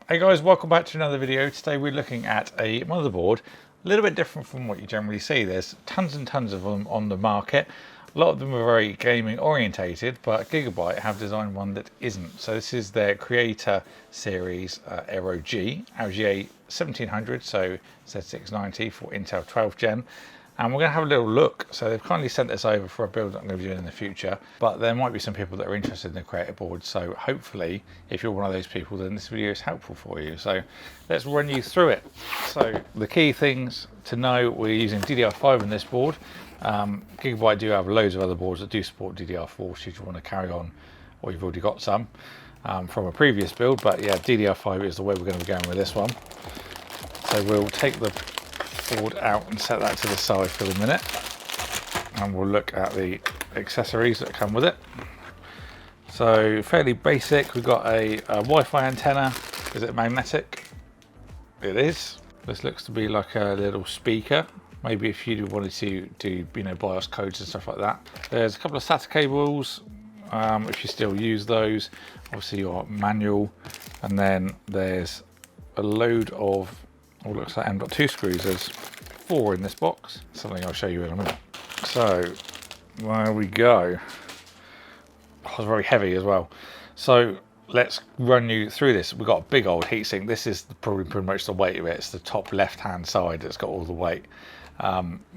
Hey guys, welcome back to another video. Today we're looking at a motherboard a little bit different from what you generally see. There's tons and tons of them on the market. A lot of them are very gaming orientated, but Gigabyte have designed one that isn't. So this is their Creator Series Aero G, Aero G 1700, so Z690 for Intel 12 Gen. And we're going to have a little look. So they've kindly sent this over for a build that I'm going to be doing in the future, but there might be some people that are interested in the creator board. So hopefully, if you're one of those people, then this video is helpful for you. So let's run you through it. So the key things to know, we're using DDR5 on this board. Gigabyte do have loads of other boards that do support DDR4 should you want to carry on, or you've already got some from a previous build. But yeah, DDR5 is the way we're going to be going with this one. So we'll take the board out and set that to the side for the minute, and we'll look at the accessories that come with it. So fairly basic. We've got a Wi-Fi antenna. Is it magnetic? It is. This looks to be like a little speaker. Maybe if you wanted to do BIOS codes and stuff like that. There's a couple of SATA cables if you still use those. Obviously your manual, and then there's a load of, looks like M.2 screws. There's 4 in this box, something I'll show you in a minute. So there we go. Oh, it's very heavy as well. So let's run you through this. We've got a big old heatsink. This is probably pretty much the weight of it. It's the top left hand side that's got all the weight,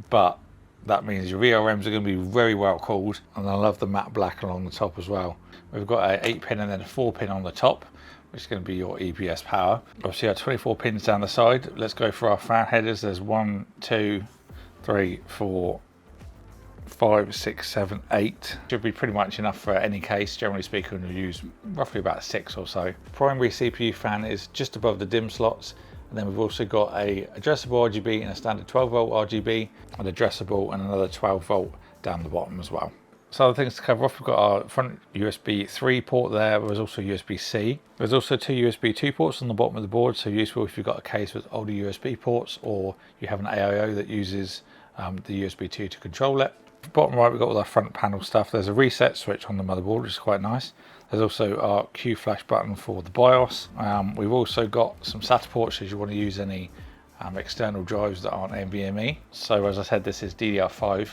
but that means your VRMs are going to be very well cooled, and I love the matte black along the top as well. We've got an 8-pin and then a 4-pin on the top, which is going to be your EPS power. Obviously our 24 pins down the side. Let's go for our fan headers. There's 1, 2, 3, 4, 5, 6, 7, 8. Should be pretty much enough for any case. Generally speaking, we'll use roughly about 6 or so. Primary CPU fan is just above the DIMM slots. And then we've also got a addressable RGB and a standard 12 volt RGB, an addressable and another 12 volt down the bottom as well. So other things to cover off, we've got our front USB 3 port there. There's also USB-C. There's also 2 USB 2 ports on the bottom of the board, so useful if you've got a case with older USB ports, or you have an AIO that uses the USB 2 to control it. Bottom right, we've got all our front panel stuff. There's a reset switch on the motherboard, which is quite nice. There's also our Q flash button for the BIOS. We've also got some SATA ports should you want to use any external drives that aren't NVMe. So as I said, this is DDR5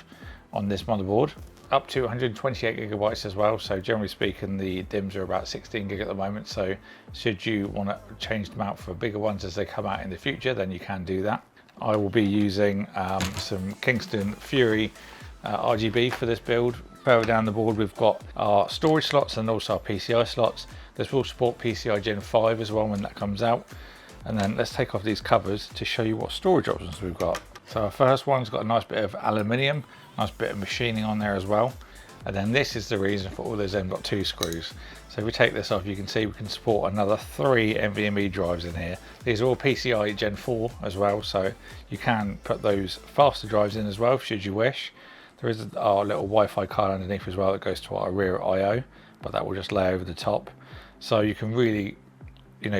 on this motherboard. Up to 128 gigabytes as well. So generally speaking, the DIMMs are about 16 gig at the moment. So should you want to change them out for bigger ones as they come out in the future, then you can do that. I will be using some Kingston Fury RGB for this build. Further down the board, we've got our storage slots and also our PCI slots. This will support PCI Gen 5 as well when that comes out. And then let's take off these covers to show you what storage options we've got. So our first one's got a nice bit of aluminium, nice bit of machining on there as well. And then this is the reason for all those M.2 screws. So if we take this off, you can see we can support another 3 NVMe drives in here. These are all PCI Gen 4 as well, so you can put those faster drives in as well should you wish. There is our little Wi-Fi card underneath as well that goes to our rear I/O, but that will just lay over the top. So you can really,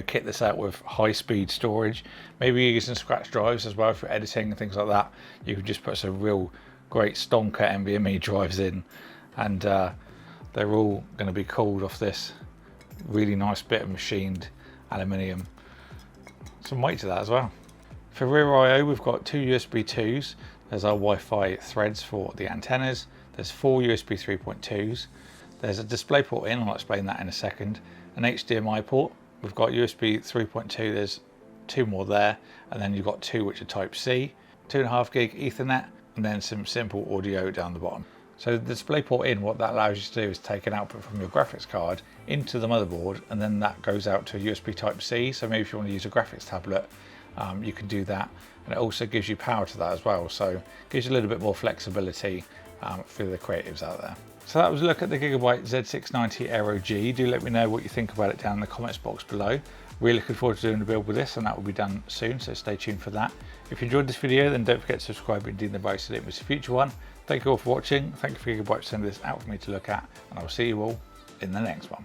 kit this out with high-speed storage. Maybe you're using scratch drives as well for editing and things like that. You can just put some real great stonker NVMe drives in, and they're all going to be cooled off this really nice bit of machined aluminium. Some weight to that as well. For rear I/O, we've got 2 USB 2s. There's our Wi-Fi threads for the antennas. There's 4 USB 3.2s. There's a display port in, I'll explain that in a second. An HDMI port. We've got USB 3.2, there's 2 more there. And then you've got 2 which are type C, 2.5 gig Ethernet, and then some simple audio down the bottom. So the display port in, what that allows you to do is take an output from your graphics card into the motherboard, and then that goes out to USB type C. So maybe if you want to use a graphics tablet, you can do that, and it also gives you power to that as well, so it gives you a little bit more flexibility for the creatives out there. So that was a look at the Gigabyte Z690 Aero G. Do let me know what you think about it down in the comments box below. Really looking forward to doing the build with this, and that will be done soon, so stay tuned for that. If you enjoyed this video, then don't forget to subscribe and ding the bell so you don't miss a future one. Thank you all for watching. Thank you for Gigabyte for sending this out for me to look at, and I will see you all in the next one.